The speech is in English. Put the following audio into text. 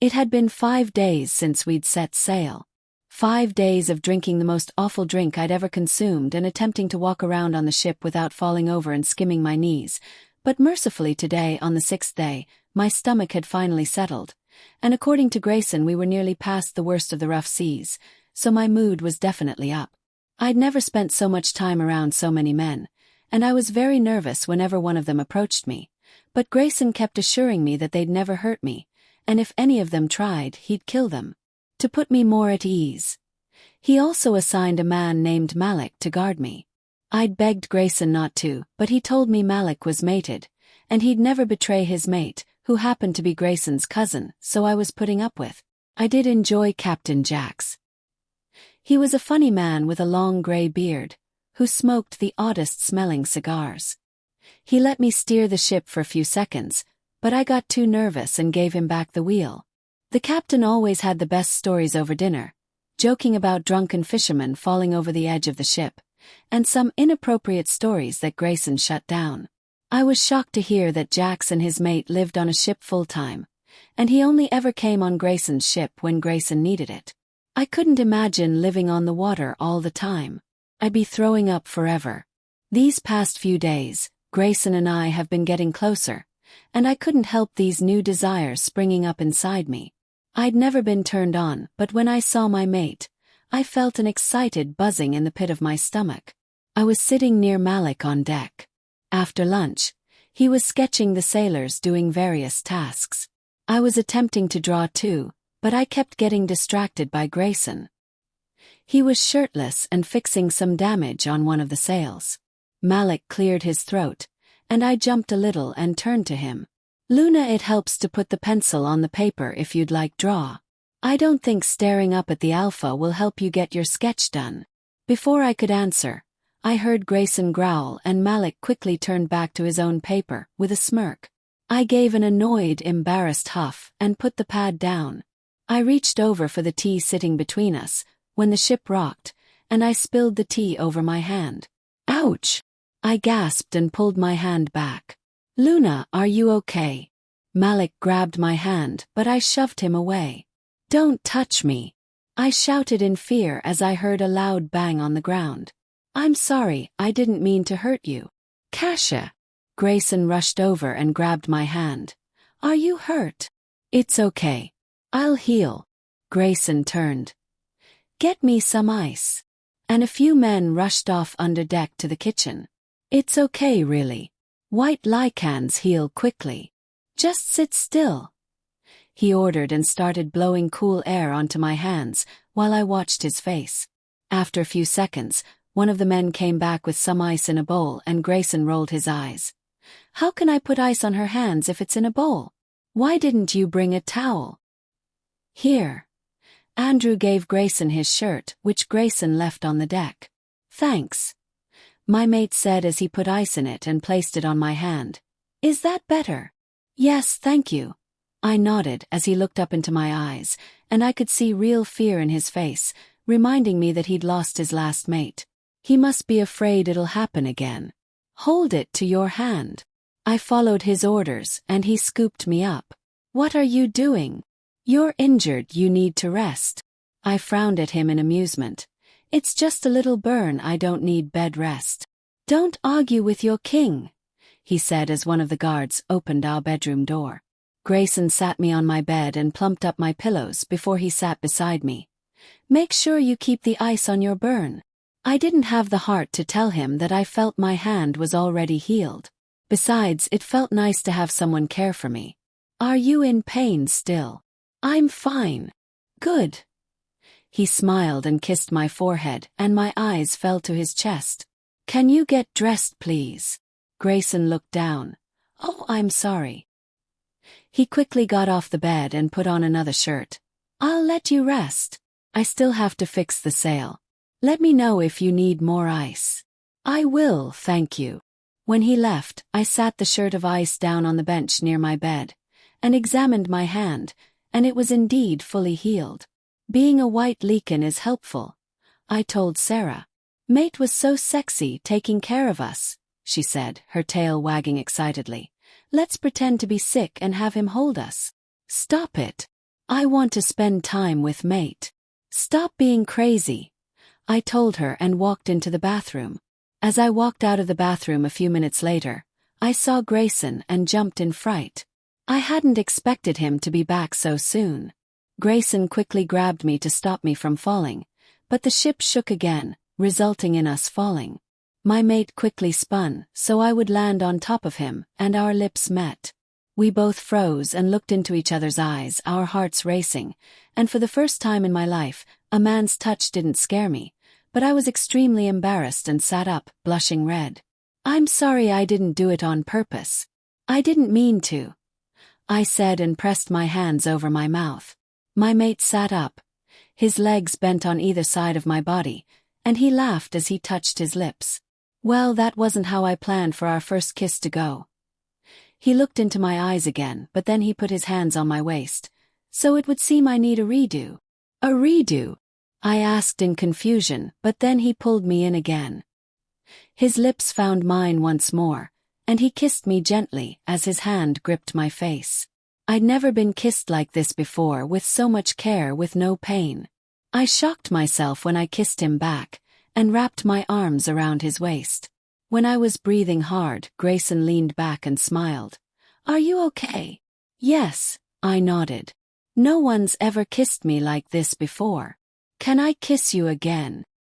It had been 5 days since we'd set sail. 5 days of drinking the most awful drink I'd ever consumed and attempting to walk around on the ship without falling over and skimming my knees. But mercifully today, on the 6th day, my stomach had finally settled, and according to Greyson we were nearly past the worst of the rough seas, so my mood was definitely up. I'd never spent so much time around so many men, and I was very nervous whenever one of them approached me, but Greyson kept assuring me that they'd never hurt me, and if any of them tried, he'd kill them. To put me more at ease. He also assigned a man named Malik to guard me. I'd begged Greyson not to, but he told me Malik was mated, and he'd never betray his mate, who happened to be Greyson's cousin, so I was putting up with. I did enjoy Captain Jax. He was a funny man with a long grey beard, who smoked the oddest-smelling cigars. He let me steer the ship for a few seconds, but I got too nervous and gave him back the wheel. The captain always had the best stories over dinner, joking about drunken fishermen falling over the edge of the ship, and some inappropriate stories that Greyson shut down. I was shocked to hear that Jax and his mate lived on a ship full-time, and he only ever came on Greyson's ship when Greyson needed it. I couldn't imagine living on the water all the time. I'd be throwing up forever. These past few days, Greyson and I have been getting closer, and I couldn't help these new desires springing up inside me. I'd never been turned on, but when I saw my mate, I felt an excited buzzing in the pit of my stomach. I was sitting near Malik on deck. After lunch, he was sketching the sailors doing various tasks. I was attempting to draw too, but I kept getting distracted by Greyson. He was shirtless and fixing some damage on one of the sails. Malik cleared his throat, and I jumped a little and turned to him. "Luna, it helps to put the pencil on the paper if you'd like draw. I don't think staring up at the alpha will help you get your sketch done." Before I could answer, I heard Greyson growl and Malik quickly turned back to his own paper, with a smirk. I gave an annoyed, embarrassed huff and put the pad down. I reached over for the tea sitting between us, when the ship rocked, and I spilled the tea over my hand. "Ouch!" I gasped and pulled my hand back. "Luna, are you okay?" Malik grabbed my hand, but I shoved him away. "Don't touch me!" I shouted in fear as I heard a loud bang on the ground. "I'm sorry, I didn't mean to hurt you." "Cassia!" Greyson rushed over and grabbed my hand. "Are you hurt?" "It's okay. I'll heal." Greyson turned. "Get me some ice." And a few men rushed off under deck to the kitchen. "It's okay, really. White Lycan'S heal quickly. Just sit still," he ordered and started blowing cool air onto my hands while I watched his face. After a few seconds, one of the men came back with some ice in a bowl and Greyson rolled his eyes. "How can I put ice on her hands if it's in a bowl? Why didn't you bring a towel?" "Here." Andrew gave Greyson his shirt, which Greyson left on the deck. "Thanks," my mate said as he put ice in it and placed it on my hand. "Is that better?" "Yes, thank you." I nodded as he looked up into my eyes, and I could see real fear in his face, reminding me that he'd lost his last mate. He must be afraid it'll happen again. "Hold it to your hand." I followed his orders and he scooped me up. "What are you doing? You're injured, you need to rest." I frowned at him in amusement. "It's just a little burn, I don't need bed rest." "Don't argue with your king," he said as one of the guards opened our bedroom door. Greyson sat me on my bed and plumped up my pillows before he sat beside me. "Make sure you keep the ice on your burn." I didn't have the heart to tell him that I felt my hand was already healed. Besides, it felt nice to have someone care for me. "Are you in pain still?" "I'm fine." "Good." He smiled and kissed my forehead, and my eyes fell to his chest. "Can you get dressed, please?" Greyson looked down. "Oh, I'm sorry." He quickly got off the bed and put on another shirt. "I'll let you rest. I still have to fix the sail. Let me know if you need more ice." "I will, thank you." When he left, I sat the shirt of ice down on the bench near my bed, and examined my hand, and it was indeed fully healed. "Being a white Lycan is helpful," I told Sarah. "Mate was so sexy taking care of us," she said, her tail wagging excitedly. "Let's pretend to be sick and have him hold us." "Stop it." I want to spend time with mate. Stop being crazy, I told her and walked into the bathroom. As I walked out of the bathroom a few minutes later, I saw Greyson and jumped in fright. I hadn't expected him to be back so soon. Greyson quickly grabbed me to stop me from falling, but the ship shook again, resulting in us falling. My mate quickly spun so I would land on top of him, and our lips met. We both froze and looked into each other's eyes, our hearts racing, and for the first time in my life, a man's touch didn't scare me, but I was extremely embarrassed and sat up, blushing red. I'm sorry, I didn't do it on purpose. I didn't mean to, I said and pressed my hands over my mouth. My mate sat up, his legs bent on either side of my body, and he laughed as he touched his lips. Well, that wasn't how I planned for our first kiss to go. He looked into my eyes again, but then he put his hands on my waist. So it would seem I need a redo. A redo? I asked in confusion, but then he pulled me in again. His lips found mine once more, and he kissed me gently as his hand gripped my face. I'd never been kissed like this before, with so much care, with no pain. I shocked myself when I kissed him back, and wrapped my arms around his waist. When I was breathing hard, Greyson leaned back and smiled. Are you okay? Yes, I nodded. No one's ever kissed me like this before. Can I kiss you again?